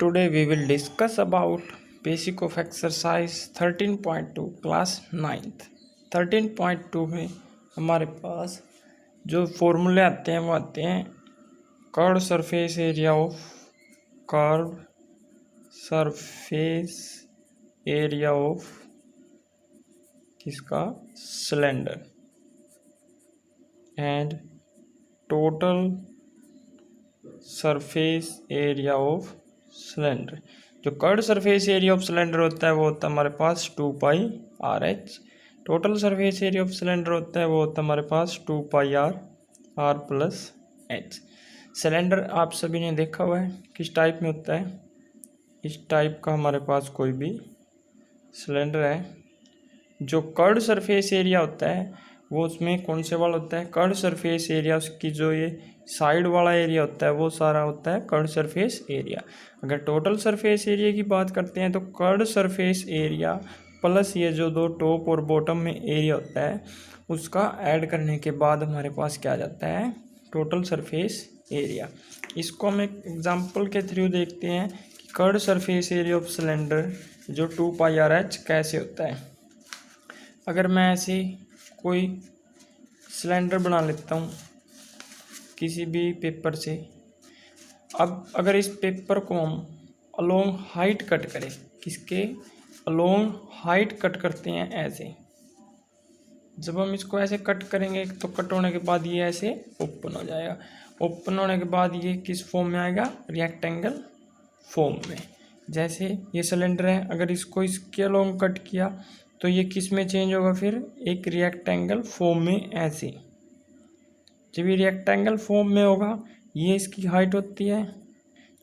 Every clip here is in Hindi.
Today we will discuss about basic of exercise 13.2 class 9th। 13.2 में हमारे पास जो फॉर्मूले आते हैं वो आते हैं कर्व सरफेस एरिया ऑफ किसका cylinder and total surface area of cylinder. जो curve surface area of cylinder होता है वो होता है हमारे पास 2πr/h। Total surface area of cylinder होता है वो होता है हमारे पास 2πr/r+h। सिलेंडर आप सभी ने देखा हुआ है किस टाइप में होता है। इस टाइप का हमारे पास कोई भी सिलेंडर है। जो कर्व सरफेस एरिया होता है वो उसमें कौन से वाला होता है, कर्व सरफेस एरिया। उसकी जो ये साइड वाला एरिया होता है वो सारा होता है कर्व सरफेस एरिया। अगर टोटल सरफेस एरिया की बात करते हैं तो कर्व सरफेस एरिया प्लस ये जो दो टॉप और बॉटम में एरिया होता है उसका ऐड करने के बाद हमारे पास क्या आ जाता है, टोटल सरफेस एरिया। इसको हम एक एग्जांपल के थ्रू देखते हैं कि curve surface area of cylinder जो 2πr/h कैसे होता है। अगर मैं ऐसे कोई सिलेंडर बना लेता हूँ किसी भी पेपर से। अब अगर इस पेपर को हम अलोंग हाइट कट करें, किसके अलोंग हाइट कट करते हैं ऐसे। जब हम इसको ऐसे कट करेंगे तो कट होने के बाद ये ऐसे ओपन हो जाएगा। ओपन होने के बाद ये किस फॉर्म में आएगा, रेक्टेंगल फॉर्म में। जैसे ये सिलेंडर है, अगर इसको इसके अलोंग कट किया तो ये किस में चेंज होगा, फिर एक रेक्टेंगल फॉर्म में ऐसे। जब ये रेक्टेंगल फॉर्म में होगा, ये इसकी हाइट होती है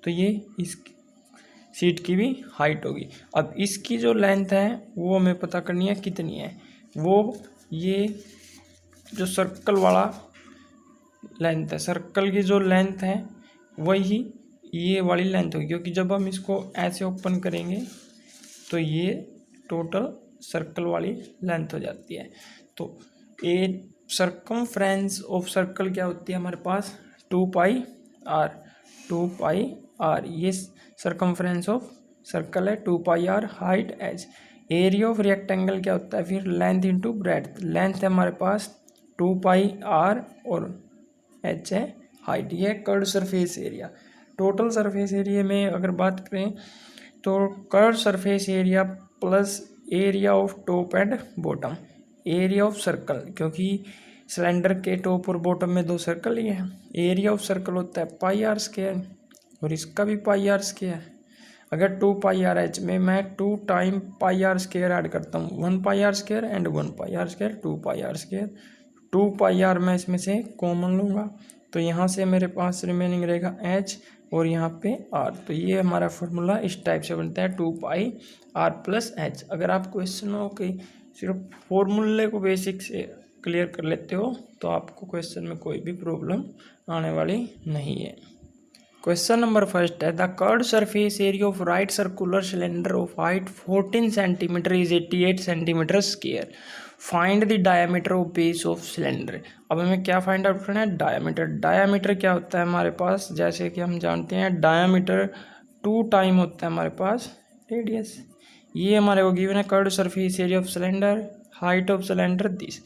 तो ये इस सीट की भी हाइट होगी। अब इसकी जो लेंथ है वो हमें पता करनी है कितनी है। वो ये जो सर्कल वाला लेंथ है, सर्कल की जो लेंथ है वही ये वाली लेंथ होगी, क्योंकि जब हम इसको ऐसे ओपन करेंगे तो ये टोटल सर्कल वाली लेंथ हो जाती है। तो ए सर्कमफ्रेंस ऑफ सर्कल क्या होती है हमारे पास, 2πr। 2πr ये सर्कमफ्रेंस ऑफ सर्कल है, 2πr height h। Area of rectangle क्या होता है, फिर लेंथ इंटू ब्रेड्थ। लेंथ है हमारे पास 2πr और h है हाइट। ये curve surface area. Total surface area में अगर बात करें तो curve surface area plus area of top and bottom, area of circle, क्योंकि सिलेंडर के टॉप और बॉटम में दो सर्कल ही है। एरिया ऑफ सर्कल होता है πr² और इसका भी πr²। अगर 2πr/h में मैं 2 टाइम πr² ऐड करता हूँ, 1πr² and 1πr², 2πr²। 2πr मैं इसमें से कॉमन लूँगा तो यहाँ से मेरे पास रिमेनिंग रहेगा h और यहाँ पे r। तो ये हमारा फॉर्मूला इस टाइप से बनता है 2πr+h। अगर आप क्वेश्चन हो कि सिर्फ फॉर्मूले को बेसिक से क्लियर कर लेते हो तो आपको क्वेश्चन में कोई भी प्रॉब्लम आने वाली नहीं है। क्वेश्चन नंबर फर्स्ट है, the curved surface area of right circular cylinder of height 14 centimetre is 88 centimetre square. Find the diameter of base of cylinder. अब हमें क्या फाइंड आउट करना है, डायमीटर। डायमीटर क्या होता है हमारे पास, जैसे कि हम जानते हैं डायमीटर 2 टाइम होता है हमारे पास रेडियस। ये हमारे को गिवन है curved surface area of cylinder, height of cylinder this.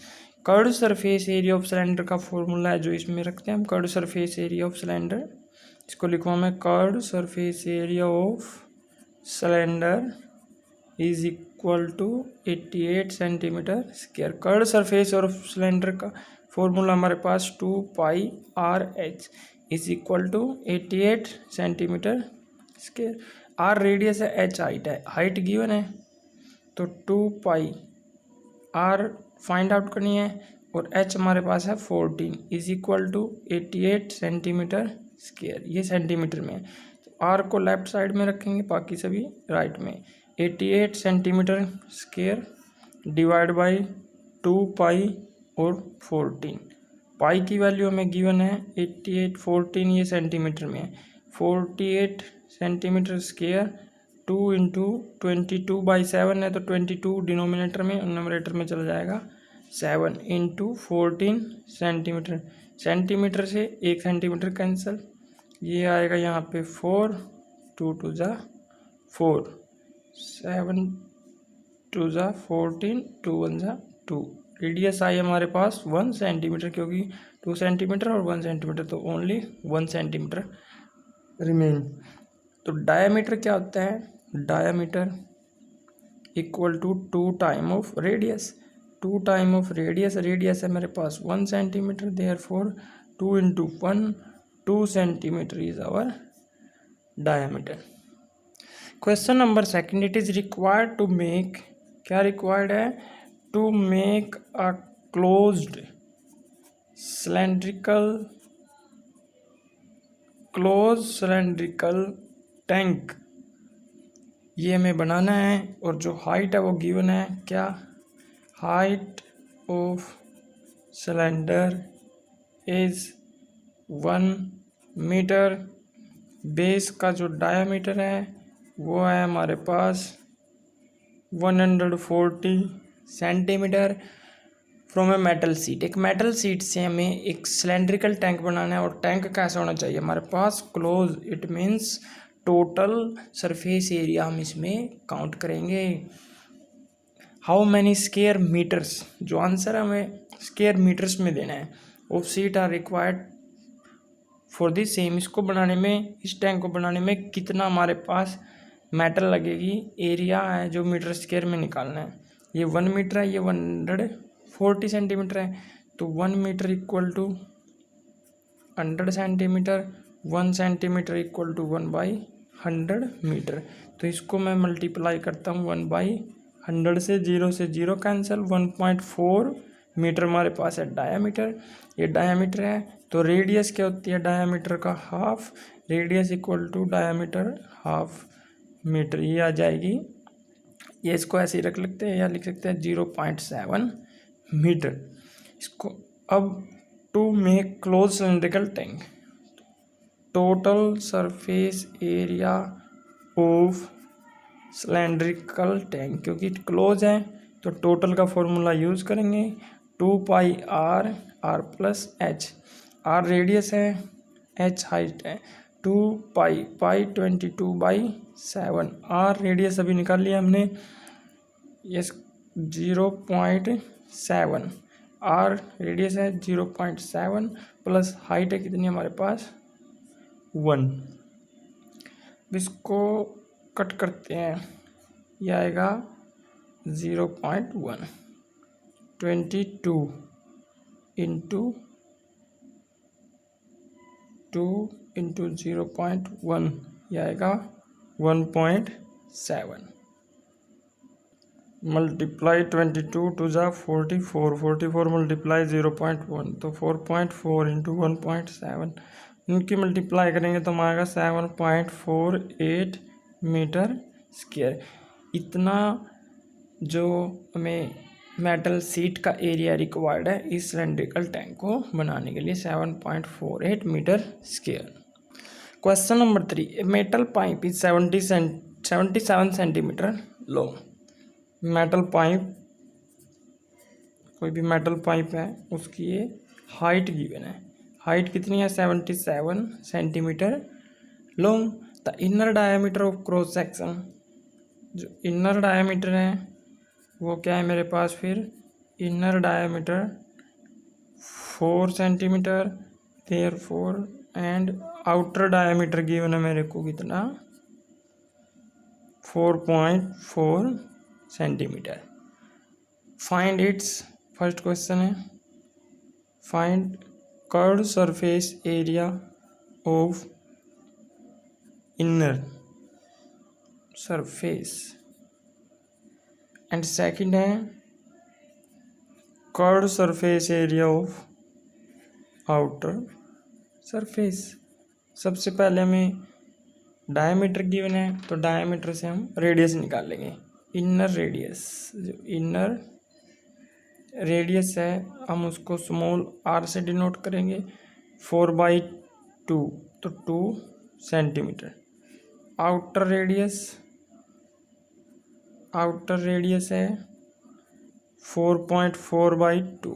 Curved surface area of cylinder का फॉर्मूला है जो इसमें रखते हैं हम, curved surface area of cylinder. इसको लिखवा मैं, curved surface area of cylinder is equal to 88 centimetre square. Curved surface of cylinder का फॉर्मूला हमारे पास 2πr/h is equal to 88 centimetre square. r radius है, h हाइट है। हाइट गिवन है तो 2πr फाइंड आउट करनी है और h हमारे पास है 14 is equal to 88 centimetre square. ये सेंटीमीटर में है तो r को लेफ्ट साइड में रखेंगे, बाकी सभी राइट में। 88 सेंटीमीटर स्क्वायर डिवाइड बाई 2π और 14। पाई की वैल्यू हमें गिवन है 88, 14 ये सेंटीमीटर में है। 48 सेंटीमीटर स्क्वायर 2 इंटू 22/7 है तो 22 डिनोमिनेटर में और नंबरेटर में चला जाएगा 7 इंटू 14 सेंटीमीटर। सेंटीमीटर से 1 सेंटीमीटर कैंसिल, ये आएगा यहाँ पे 4 2 2 जा 4, 7 2 जा 14, 2 1 जा 2। रेडियस आई हमारे पास 1 सेंटीमीटर, क्योंकि 2 सेंटीमीटर और 1 सेंटीमीटर, तो ओनली 1 सेंटीमीटर रिमेन। तो डायामीटर क्या होता है? Diameter equal to 2 time of radius. 2 time of radius, radius है मेरे पास 1 centimetre, therefore 2 into 1, 2 centimetre is our diameter. Question number second, it is required to make, क्या रिक्वायर्ड है? To make a closed cylindrical tank. ये हमें बनाना है, और जो हाइट है वो गिवन है, क्या? Height of cylinder is 1 metre. Base का जो डायामीटर है वो है हमारे पास 140 centimetre. From a metal sheet, एक मेटल सीट से हमें एक सिलेंड्रिकल टैंक बनाना है, और टैंक कैसा होना चाहिए हमारे पास? Close, it means total surface area हम इसमें काउंट करेंगे। हाउ मैनी स्क्वायर मीटर्स, जो आंसर हमें स्क्वायर मीटर्स में देना है, of sheet are required for the same. इसको बनाने में, इस टैंक को बनाने में कितना हमारे पास मेटल लगेगी, एरिया है जो मीटर स्क्वायर में निकालना है। ये 1 मीटर है, ये 140 सेंटीमीटर है, तो 1 metre equal to 100 centimetre, 1 centimetre equal to 1/100 metre. तो इसको मैं मल्टीप्लाई करता हूँ 1/100 से, 0 कैंसिल, 1.4 मीटर हमारे पास है डायामीटर। ये डायामीटर है, तो रेडियस क्या होती है डायामीटर का? Half. Radius equal to diameter half metre, ये आ जाएगी। ये इसको ऐसे ही रख लेते हैं, या लिख सकते हैं 0.7 मीटर। इसको अब to make close cylindrical tank, total surface area of cylindrical tank, क्योंकि क्लोज है तो टोटल का फॉर्मूला यूज़ करेंगे, 2πr, r plus H. R radius है, एच हाइट है, 2π, पाई 22/7। आर रेडियस अभी निकाल लिया हमने, ये 0.7, आर रेडियस है 0.7, प्लस हाइट है कितनी हमारे पास? 1। इसको कट करते हैं, ये आएगा 0.1, 22 इंटू 2 इंटू 0.1, ये आएगा 1.7। मल्टीप्लाई 22 टू जा 44, 44 मल्टीप्लाई 0.1, तो 4.4 इंटू 1.7, इनकी मल्टीप्लाई करेंगे तो हमारा आएगा 7.48 मीटर स्क्वायर। इतना जो हमें मेटल सीट का एरिया रिक्वायर्ड है इस सिलेंड्रिकल टैंक को बनाने के लिए, 7.48 metre square. Question number 3, metal pipe is 77 centimetre long. Metal pipe, कोई भी मेटल पाइप है उसकी ये हाइट गिवन है, हाइट कितनी है? 77 centimetre long. The inner diameter of cross section, जो इनर डायमीटर है वो क्या है मेरे पास? फिर inner diameter 4 centimetre, therefore, and outer diameter given है मेरे को कितना? 4.4 centimetre. Find its, first question है, find curved surface area of inner surface, and second है curved surface area of outer surface. सबसे पहले हमें डायमीटर गिवन है, तो डायमीटर से हम रेडियस निकाल लेंगे। इनर रेडियस, जो इनर रेडियस है हम उसको स्मॉल r से डिनोट करेंगे, 4/2, तो 2 सेंटीमीटर। आउटर रेडियस है 4.4/2,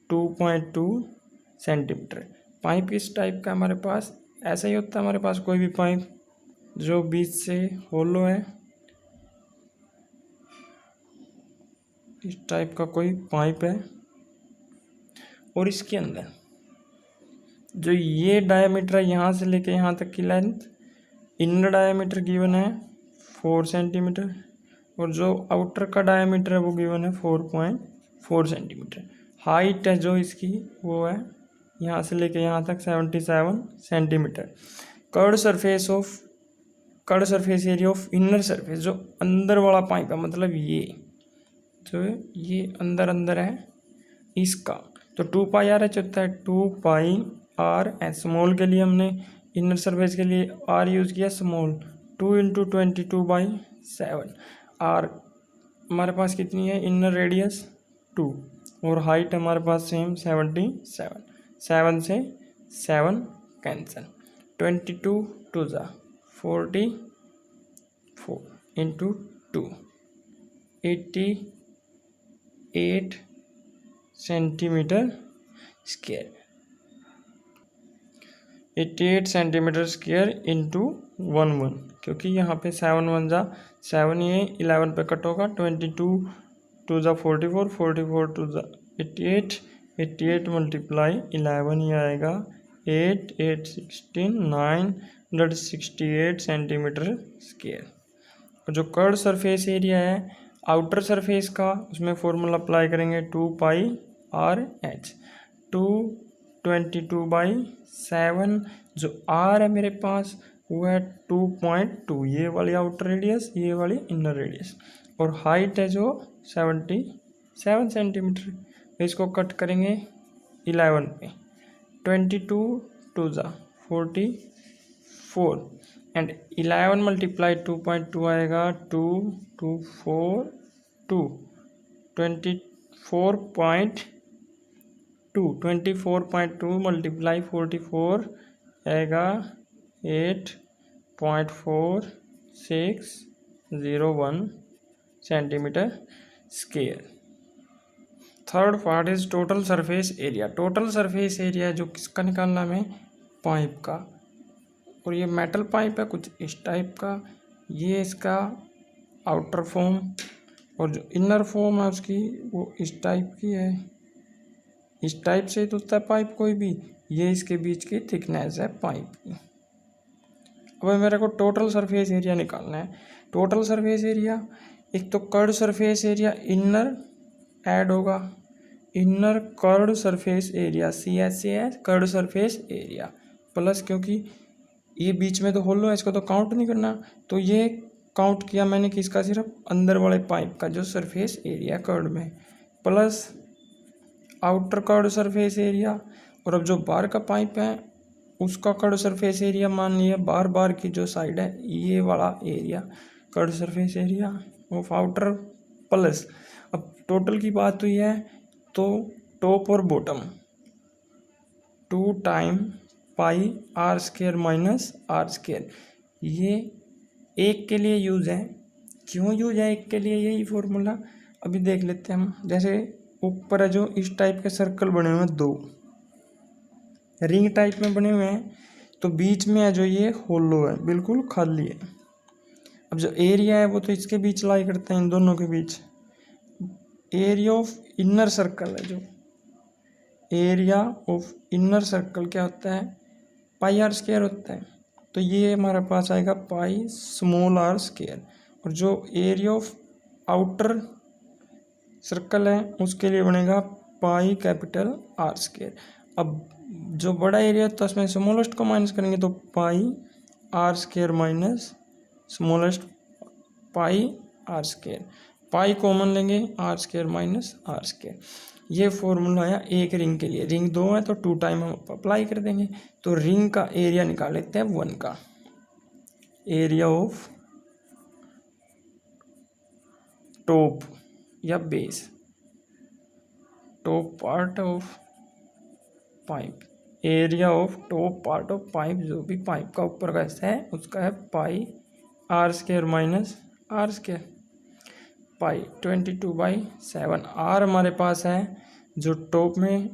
2.2 सेंटीमीटर। पाइप इस टाइप का हमारे पास ऐसा ही होता है, हमारे पास कोई भी पाइप जो बीच से होलो है, इस टाइप का कोई पाइप है, और इसके अंदर जो ये डायमीटर है यहाँ से लेके यहाँ तक की लेंथ, इनर डायमीटर गिवन है 4 सेंटीमीटर, और जो आउटर का डायमीटर है वो गिवन है 4.4 सेंटीमीटर। हाइट है जो इसकी वो है यहाँ से लेके यहाँ तक 77 centimetre. Curd surface area of inner surface, जो अंदर वाला पाइप है, मतलब ये जो ये अंदर है इसका, तो 2 पाई आर एच होता है। 2 पाई आर एच, स्मॉल के लिए हमने इनर सरफेस के लिए आर यूज़ किया स्मॉल, 2 इंटू 22/7। आर हमारे पास कितनी है, इनर रेडियस 2, और हाइट हमारे पास सेम 77। 7 से 7 कैंसिल, 22 2 ज़ा 44 into 2 88 centimetre square, 88 centimetre square into 11, क्योंकि यहाँ पे 7 1 ज़ा 7, ये 11 पे कट होगा, 22 2 ज़ा 44, 44 2 ज़ा 88, 88 मल्टीप्लाई 11 ही आएगा 8 8 16 968 सेंटीमीटर स्क्वायर। और जो कर्ड सरफेस एरिया है आउटर सरफेस का, उसमें फॉर्मूला अप्लाई करेंगे 2 पाई आर एच, 222/7, जो आर है मेरे पास वो है 2.2, ये वाली आउटर रेडियस, ये वाली इनर रेडियस, और हाइट है जो 77 सेंटीमीटर। इसको कट करेंगे 11 पे, 22 2 ज़ा 44, एंड 11 मल्टीप्लाई 2.2 आएगा 2 2 4 2 24.2 मल्टीप्लाई 44 आएगा 8.4601 centimetre square. Third part is total surface area. Total surface area जो किसका निकालना हमें, पाइप का, और ये मेटल पाइप है कुछ इस टाइप का, ये इसका आउटर फॉर्म, और जो इनर फॉर्म है उसकी वो इस टाइप की है, इस टाइप से तो होता है पाइप कोई भी, ये इसके बीच की थिकनेस है पाइप की। अब मेरे को टोटल सरफेस एरिया निकालना है। टोटल सरफेस एरिया, एक तो curved surface area inner add होगा, inner curved surface area CSA curved surface area plus, क्योंकि ये बीच में तो होलो है, इसको तो काउंट नहीं करना, तो ये काउंट किया मैंने किसका, सिर्फ अंदर वाले पाइप का जो सरफेस एरिया कर्ड में, plus outer curved surface area, और अब जो बाहर का पाइप है उसका कर्ड सरफेस एरिया मान लिया, बार की जो साइड है ये वाला area curved surface area of outer, plus अब टोटल की बात हुई है तो टॉप और bottom 2 time pi are square minus are square, ये एक के लिए यूज़ है। क्यों यूज है एक के लिए, यही फॉर्मूला अभी देख लेते हैं हम। जैसे ऊपर है जो इस टाइप के सर्कल बने हुए हैं, 2 रिंग टाइप में बने हुए हैं, तो बीच में है जो ये होलो है, बिल्कुल खाली है। अब जो एरिया है वो तो इसके बीच लाई करते हैं, इन दोनों के बीच। एरिया ऑफ इनर सर्कल है, जो एरिया ऑफ इनर सर्कल क्या होता है, पाई आर स्क्वायर होता है, तो ये हमारे पास आएगा पाई स्मॉल आर स्क्वायर। और जो एरिया ऑफ आउटर सर्कल है उसके लिए बनेगा पाई कैपिटल आर स्क्वायर। अब जो बड़ा एरिया तो उसमें स्मॉलेस्ट को माइनस करेंगे तो pi are square minus smallest pi are square, pi common लेंगे, r square minus are square. ये फॉर्मूला आया एक रिंग के लिए। रिंग 2 है तो 2 टाइम हम अप्लाई कर देंगे, तो रिंग का एरिया निकाल लेते हैं 1 का, एरिया ऑफ टॉप या base, top part of pipe, area of top part of pipe, जो भी पाइप का ऊपर का हिस्सा है उसका है pi are square minus are square, pi 22/7। R हमारे पास है जो टॉप में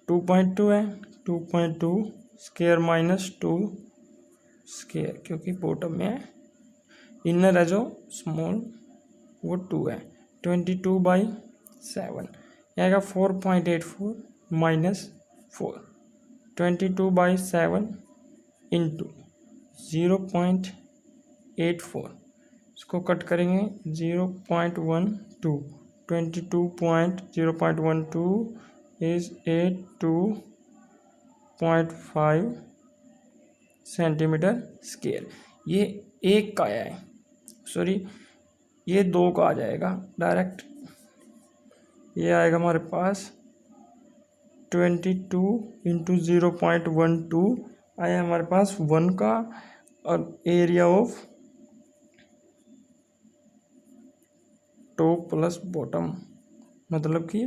2.2 है, 2.2 स्क्वायर माइनस 2 स्क्वायर, क्योंकि बॉटम में है, इनर है जो स्मॉल वो 2 है। 22/7 आएगा 4.84 माइनस 4। 22/7 इंटू 0.84, इसको कट करेंगे 0.12। 0.12 इज 82.5 सेंटीमीटर स्क्वायर। ये एक का आया है, सॉरी ये 2 का आ जाएगा डायरेक्ट। ये आएगा हमारे पास 22 इंटू 0.12 आया हमारे पास 1 का, और area of top plus bottom मतलब कि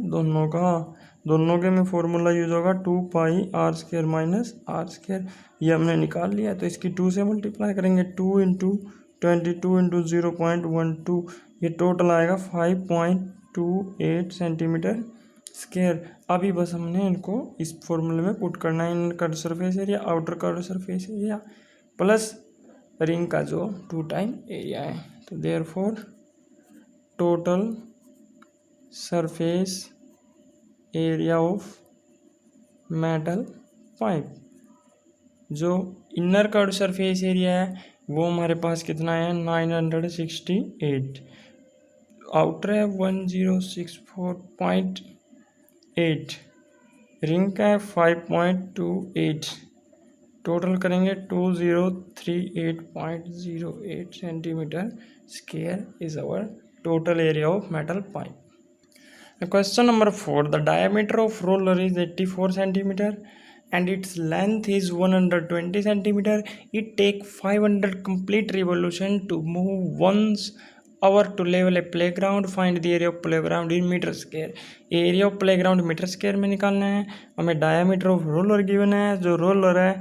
दोनों के में फॉर्मूला यूज होगा 2πr² माइनस r²। ये हमने निकाल लिया, तो इसकी 2 से मल्टीप्लाई करेंगे। 2 इंटू 22 इंटू 0.12, ये टोटल आएगा 5.28 सेंटीमीटर स्क्वायर। अभी बस हमने इनको इस फॉर्मूले में पुट करना है, इनका surface area, outer curve surface area plus ring का जो 2 टाइम एरिया है। तो therefore total surface area of metal pipe, जो इनर कर्व सरफेस एरिया है वो हमारे पास कितना है 968, आउटर है 1064.8, रिंग का है 5.28, टोटल करेंगे 2038.08 centimetre square is our total area of metal pipe. Question number 4. The diameter of roller is 84 centimeter and its length is 120 centimeter. It take 500 complete revolution to move 1 hour to level a playground. Find the area of playground in meter square. Area of playground meter square में निकालना है। हमें diameter of roller given है, जो roller है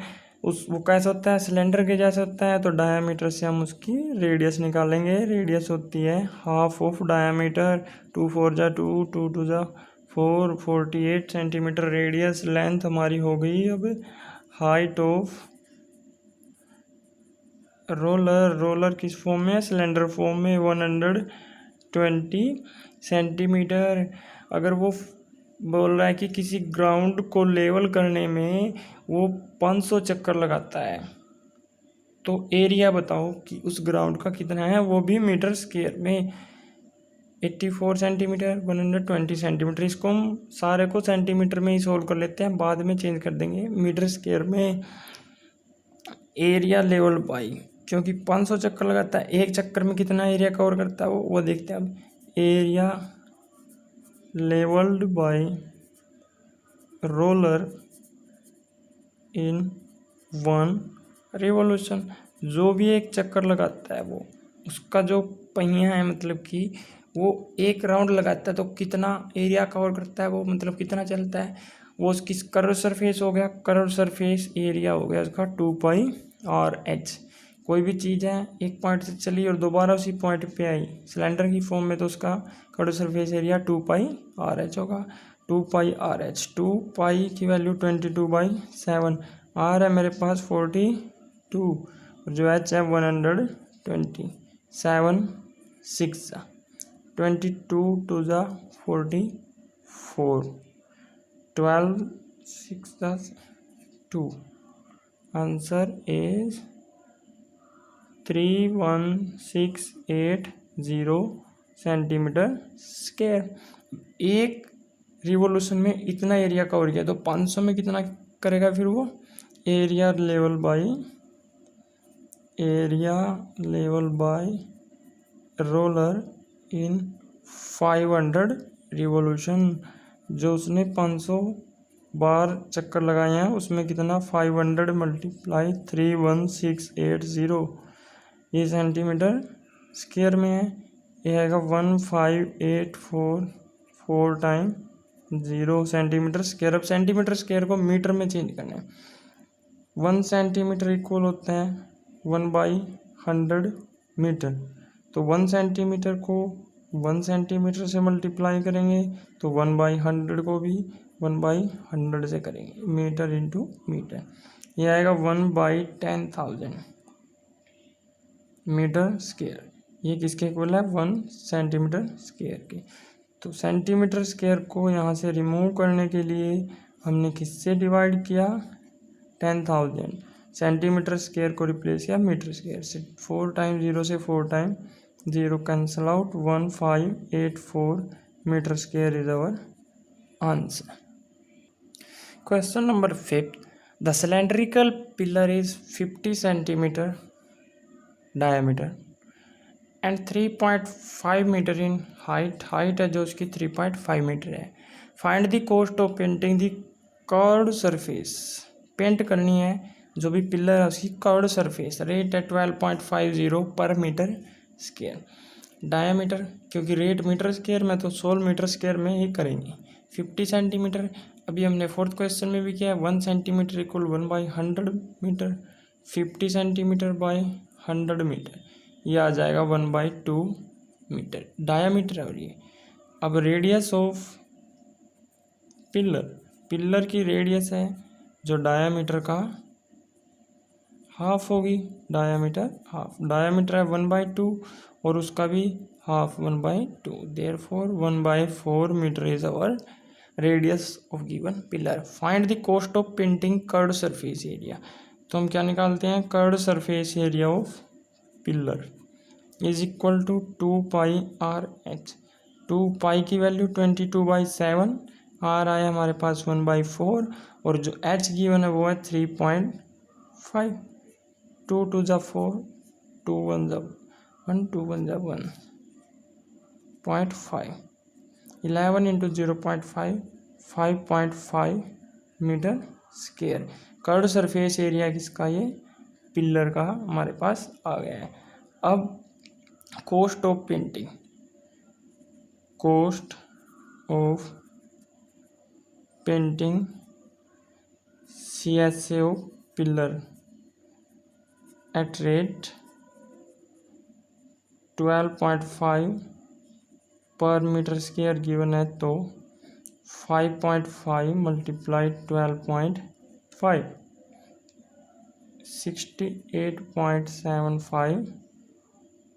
वो कैसा होता है सिलेंडर के जैसा होता है, तो डायामीटर से हम उसकी रेडियस निकालेंगे। रेडियस होती है हाफ ऑफ डायामीटर, 2 4 जा 2 2 2 जा 4, 48 सेंटीमीटर रेडियस। लेंथ हमारी हो गई। अब हाइट ऑफ रोलर किस फॉर्म में है सिलेंडर फॉर्म में 120 सेंटीमीटर। अगर वो बोल रहा है कि किसी ग्राउंड को लेवल करने में वो 500 चक्कर लगाता है, तो एरिया बताओ कि उस ग्राउंड का कितना है, वो भी मीटर स्क्वायर में। 84 सेंटीमीटर 120 सेंटीमीटर, इसको हम सारे को सेंटीमीटर में ही सोल्व कर लेते हैं, बाद में चेंज कर देंगे मीटर स्क्वायर में। एरिया लेवल बाई, क्योंकि 500 चक्कर लगाता है, एक चक्कर में कितना एरिया कवर करता है वो देखते हैं। अब एरिया लेवल्ड बाय रोलर इन 1 रिवॉल्यूशन, जो भी एक चक्कर लगाता है वो उसका जो पहिया है मतलब कि वो एक राउंड लगाता है तो कितना एरिया कवर करता है वो, मतलब कितना चलता है वो। उसकी कर्व सरफेस हो गया, कर्व सरफेस एरिया हो गया उसका 2πr/h। कोई भी चीज़ है एक पॉइंट से चली और दोबारा उसी पॉइंट पे आई सिलेंडर की फॉर्म में, तो उसका कर्व सरफेस एरिया 2πr/h होगा। 2πr/h, 2π की वैल्यू 22/7, r है मेरे पास 42 और जो h है 120, 7 6 22 2 जा 44, 12 6 जा 2, आंसर इज 31680 सेंटीमीटर स्क्वायर। एक रिवॉल्यूशन में इतना एरिया कवर किया, तो 500 में कितना करेगा फिर वो। Area level by roller in 500 revolution, जो उसने 500 बार चक्कर लगाए हैं उसमें कितना 500 मल्टीप्लाई 31680, ये सेंटीमीटर स्क्वायर में है। ये आएगा 15844 टाइम 0 सेंटीमीटर स्क्वायर। अब सेंटीमीटर स्क्वायर को मीटर में चेंज करना है। 1 सेंटीमीटर इक्वल होता है 1/100 मीटर, तो 1 सेंटीमीटर को 1 सेंटीमीटर से मल्टीप्लाई करेंगे तो 1/100 को भी 1/100 से करेंगे, मीटर इंटू मीटर। ये आएगा 1/10,000। मीटर स्क्वायर, ये किसके इक्वल है 1 सेंटीमीटर स्क्वायर के। तो सेंटीमीटर स्क्वायर को यहाँ से रिमूव करने के लिए हमने किससे डिवाइड किया 10,000, सेंटीमीटर स्क्वायर को रिप्लेस किया मीटर स्क्वायर से। 4 टाइम 0 से 4 time 0 cancel out, 1584 metre square is our answer. Question number 5, the cylindrical pillar is 50 centimetre diameter and 3.5 metre in height, height है जो उसकी 3.5 मीटर है। Find the cost of painting the curved surface, paint करनी है जो भी पिलर है उसकी कर्व्ड सरफेस, रेट है 12.50 पर मीटर स्क्वायर। डायमीटर, क्योंकि रेट मीटर स्क्वायर में तो 16 मीटर स्क्वायर में ही करेंगे। 50 सेंटीमीटर, अभी हमने फोर्थ क्वेश्चन में भी किया है, 1 centimetre equal 1/100 metre, 50 centimetre by 100 metre, ये आ जाएगा 1/2 मीटर डायामीटर। और ये अब रेडियस ऑफ पिलर, पिलर की रेडियस है जो डायामीटर का हाफ होगी, डायामीटर हाफ, डायामीटर है 1/2 और उसका भी half 1/2, therefore 1/4 metre is our radius of given pillar. Find the cost of painting curved surface area, तो हम क्या निकालते हैं, curved surface area of pillar is equal to 2πr/h। 2π की वैल्यू 22/7, आर आया हमारे पास 1/4 और जो h गिवन है वो है 3.5। 2 2 जा 4, 2 1 जा 1, 2 1 जा 1.5, 11 into 0.5, 5.5 metre square. Curved surface area किसका, ये पिलर का हमारे पास आ गया है। अब cost of painting, cost of painting CSA of pillar at rate 12.5 पर मीटर स्क्वायर गिवन है, तो 5.5 multiply 12.5, 68.75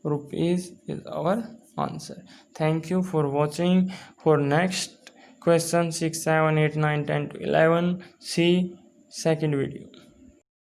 rupees is our answer. Thank you for watching. For next question 6 7 8 9 10 to 11, see second video.